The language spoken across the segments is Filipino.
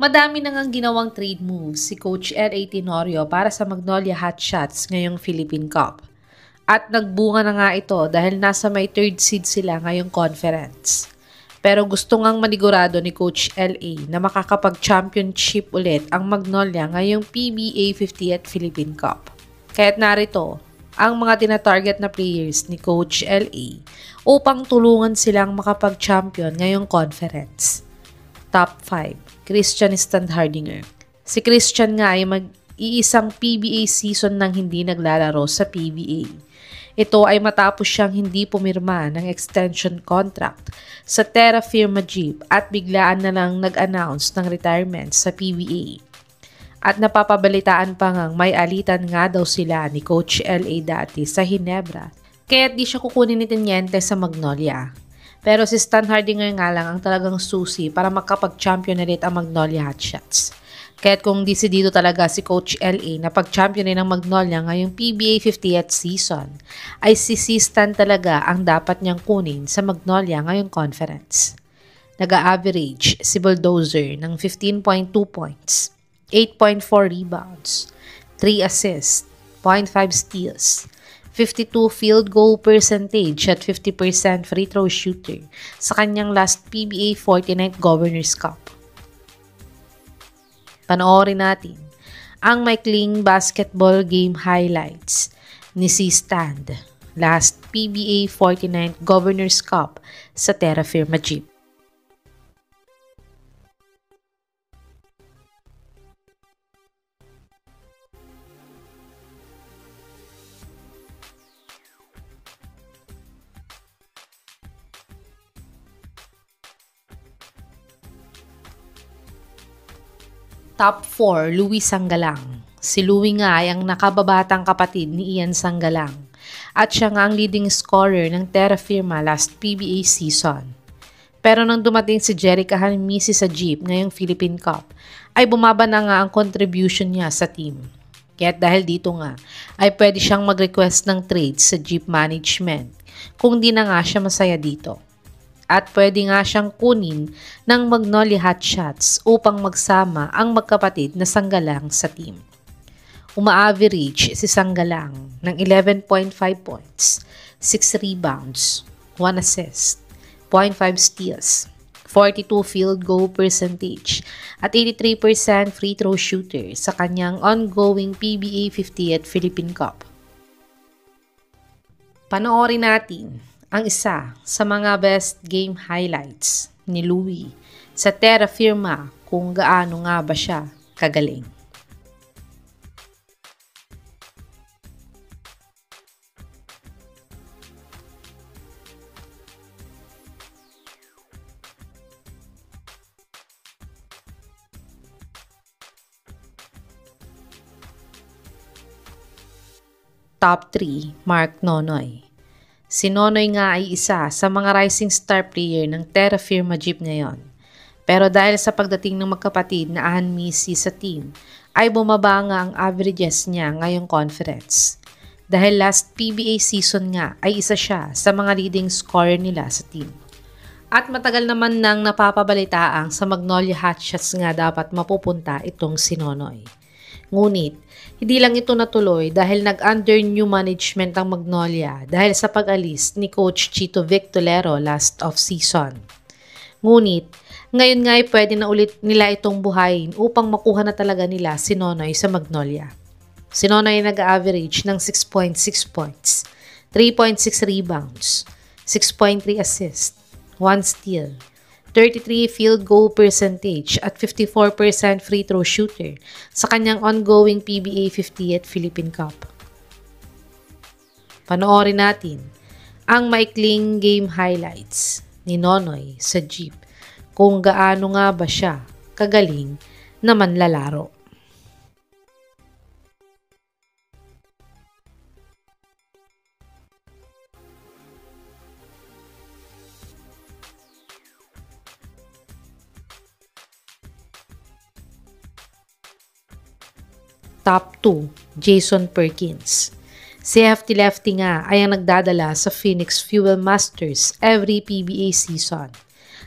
Madami na ngang ginawang trade moves si Coach L.A. Tenorio para sa Magnolia Hotshots ngayong Philippine Cup. At nagbunga na nga ito dahil nasa may third seed sila ngayong conference. Pero gusto ngang manigurado ni Coach L.A. na makakapag-championship ulit ang Magnolia ngayong PBA 50th Philippine Cup. Kaya't narito ang mga tinatarget na players ni Coach L.A. upang tulungan silang makapag-champion ngayong conference. Top 5. Christian Standhardinger. Si Christian nga ay mag-iisang PBA season nang hindi naglalaro sa PBA. Ito ay matapos siyang hindi pumirma ng extension contract sa Terra Firma Jeep at biglaan na lang nag-announce ng retirement sa PBA. At napapabalitaan pa ngang may alitan nga daw sila ni Coach L.A. dati sa Ginebra, kaya't di siya kukunin ni Teniente sa Magnolia. Pero si Stan Hardinger nga lang ang talagang susi para makapag-champion ulit ang Magnolia Hotshots. Kaya't kung desidido talaga si Coach L.A. na pag-championin ng Magnolia ngayong PBA 50th season, ay si Stan talaga ang dapat niyang kunin sa Magnolia ngayong conference. Nag-a-average si Bulldozer ng 15.2 points, 8.4 rebounds, 3 assists, 0.5 steals, 52 field goal percentage at 50% free throw shooter sa kanyang last PBA 49th Governors Cup. Panoorin natin ang maikling basketball game highlights ni si Stan last PBA 49th Governors Cup sa Terra Firma Jeep. Top 4, Louie Sanggalang. Si Louie nga ay ang nakababatang kapatid ni Ian Sanggalang at siya nga ang leading scorer ng Terra Firma last PBA season. Pero nang dumating si Jerica Hanmisi sa Jeep ngayong Philippine Cup, ay bumaba na nga ang contribution niya sa team. Kaya't dahil dito nga, ay pwede siyang mag-request ng trade sa Jeep management kung di na nga siya masaya dito. At pwede nga siyang kunin ng Magnolia Hotshots upang magsama ang magkapatid na Sanggalang sa team. Uma-average si Sanggalang ng 11.5 points, 6 rebounds, 1 assist, 0.5 steals, 42 field goal percentage at 83% free throw shooter sa kanyang ongoing PBA 50th Philippine Cup. Panoorin natin ang isa sa mga best game highlights ni Louie sa Terra Firma kung gaano nga ba siya kagaling. Top 3, Mark Nonoy. Si Nonoy nga ay isa sa mga rising star player ng Terra Firma Jeep ngayon. Pero dahil sa pagdating ng magkapatid na Hanmisi sa team, ay bumaba nga ang averages niya ngayong conference. Dahil last PBA season nga ay isa siya sa mga leading scorer nila sa team. At matagal naman nang napapabalitaang sa Magnolia Hotshots nga dapat mapupunta itong si Nonoy. Ngunit, hindi lang ito natuloy dahil nag-under new management ang Magnolia dahil sa pag-alis ni Coach Chito Victolero last off-season. Ngunit, ngayon nga ay pwede na ulit nila itong buhayin upang makuha na talaga nila si Nonoy sa Magnolia. Si Nonoy ay nag-average ng 6.6 points, 3.6 rebounds, 6.3 assists, 1 steal, 33 field goal percentage at 54% free throw shooter sa kanyang ongoing PBA 50th Philippine Cup. Panoorin natin ang maikling game highlights ni Nonoy sa Jeep kung gaano nga ba siya kagaling na manlalaro. Top 2, Jason Perkins. Si Hefty Lefty nga ay ang nagdadala sa Phoenix Fuel Masters every PBA season.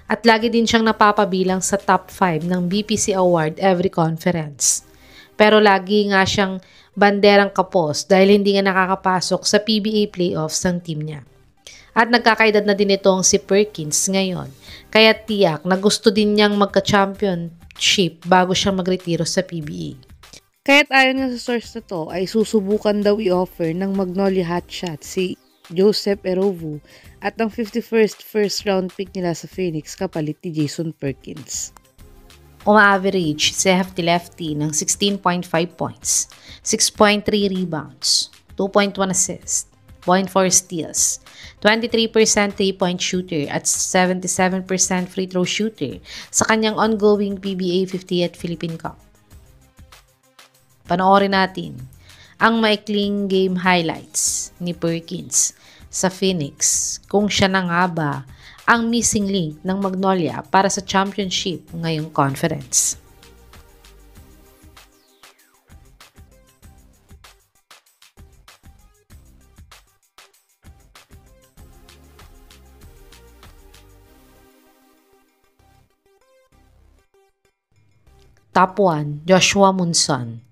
At lagi din siyang napapabilang sa top 5 ng BPC Award every conference. Pero lagi nga siyang banderang kapos dahil hindi nga nakakapasok sa PBA playoffs ng team niya. At nagkakaedad na din itong si Perkins ngayon, kaya tiyak na gusto din niyang magka-championship bago siya magretiro sa PBA. Kaya't ayon nga sa source na to ay susubukan daw i-offer ng Magnolia Hotshots si Joseph Erovu at ang 51st first round pick nila sa Phoenix kapalit ni Jason Perkins. Uma-average si Hefty Lefty ng 16.5 points, 6.3 rebounds, 2.1 assists, 0.4 steals, 23% 3-point shooter at 77% free throw shooter sa kanyang ongoing PBA 50th Philippine Cup. Panoorin natin ang maikling game highlights ni Perkins sa Phoenix kung siya na nga ba ang missing link ng Magnolia para sa championship ngayong conference. Top 1, Joshua Munson.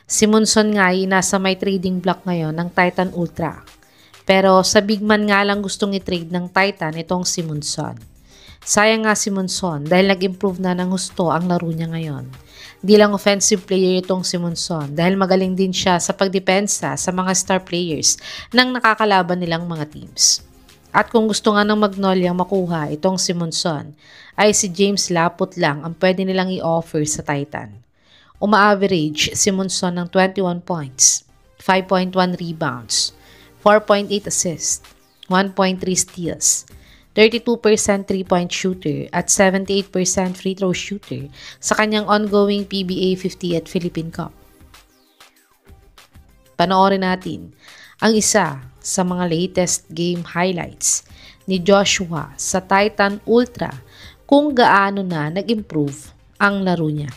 Si Munson nga ay nasa may trading block ngayon ng Titan Ultra. Pero sa big man nga lang gustong i-trade ng Titan itong si Munson. Sayang nga si Munson dahil nag-improve na ng husto ang laro niya ngayon. Di lang offensive player itong si Munson dahil magaling din siya sa pagdepensa sa mga star players ng nakakalaban nilang mga teams. At kung gusto nga ng Magnolia makuha itong si Munson, ay si James Laput lang ang pwede nilang i-offer sa Titan. Uma-average si Munson ng 21 points, 5.1 rebounds, 4.8 assists, 1.3 steals, 32% 3-point shooter at 78% free throw shooter sa kanyang ongoing PBA 50th Philippine Cup. Panoorin natin ang isa sa mga latest game highlights ni Joshua sa Titan Ultra kung gaano na nag-improve ang laro niya.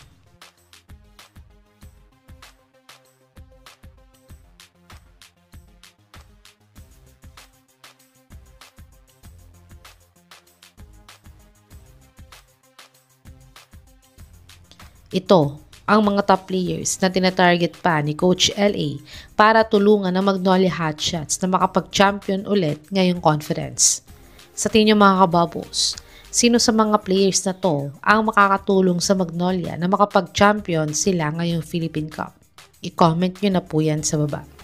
Ito ang mga top players na tinatarget pa ni Coach LA para tulungan ang Magnolia Hotshots na makapag-champion ulit ngayong conference. Sa tingin niyo mga kabubbles, sino sa mga players na to ang makakatulong sa Magnolia na makapag-champion sila ngayong Philippine Cup? I-comment nyo na po yan sa baba.